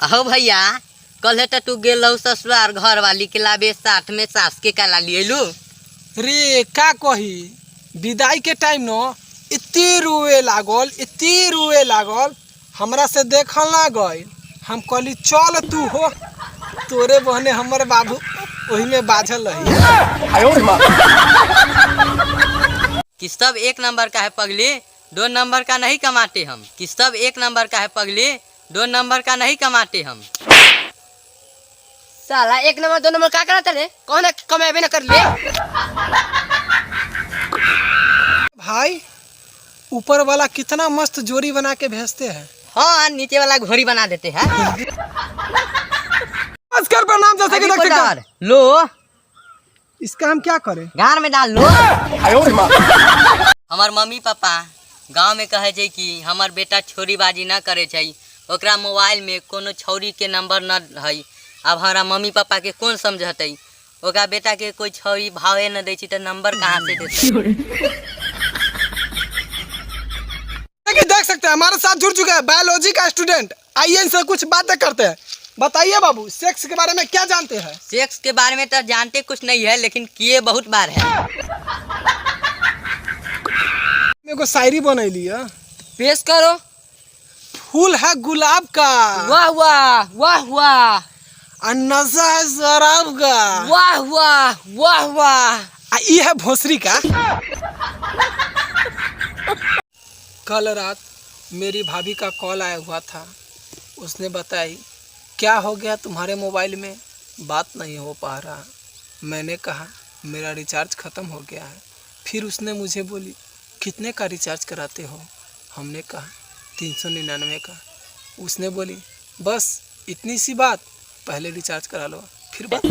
अहो भैया, कल तो तू गेल ससुराल घर वाली के लाबे साथ में सास के कला लियलू। रे का कही विदाई के टाइम न इतनी रुए लागल हमरा से देखल ना गई। हम कहली चल तू हो, तोरे बहने हमर बाबू वही में बाझल रही। कि सब एक नंबर का है पगली, 2 नंबर का नहीं कमाते हम। कि सब एक नंबर का है पगली, 2 नंबर का नहीं कमाते हम। साला 1 नंबर 2 नंबर का करता रे? कौन कमेबे न कर ले। भाई ऊपर वाला कितना मस्त जोड़ी बना के भेजते हैं। हाँ, नीचे वाला घोड़ी बना देते हैं। नमस्कार प्रणाम, जैसे कि देख सकते हैं। लो इसका हम क्या करें? गार में डाल लो। हमार मम्मी पापा गांव में कहे छै कि हमार बेटा छोरीबाजी ना करे छै, ओकरा मोबाइल में कोनो छौरी के नंबर न है। अब हमारा मम्मी पापा के कौन समझते, ओकरा बेटा के कोई छौरी भावे न दे तो नंबर कहाँ से देते। देख सकते हैं हमारे साथ जुड़ चुका है बायोलॉजी का स्टूडेंट। आइए इनसे कुछ बातें करते हैं। बताइए बाबू, सेक्स के बारे में क्या जानते हैं? सेक्स के बारे में तो जानते कुछ नहीं है, लेकिन किए बहुत बार है। मेरे को शायरी बनैली है, पेश करो। फूल है गुलाब का, वाह वाह वाह वाह, और नशा है शराब का, वाह वाह वाह वाह। ये है भोसरी का। कल रात मेरी भाभी का कॉल आया हुआ था। उसने बताई क्या हो गया तुम्हारे मोबाइल में, बात नहीं हो पा रहा। मैंने कहा मेरा रिचार्ज ख़त्म हो गया है। फिर उसने मुझे बोली कितने का रिचार्ज कराते हो? हमने कहा 399 का। उसने बोली बस इतनी सी बात, पहले रिचार्ज करा लो फिर बात।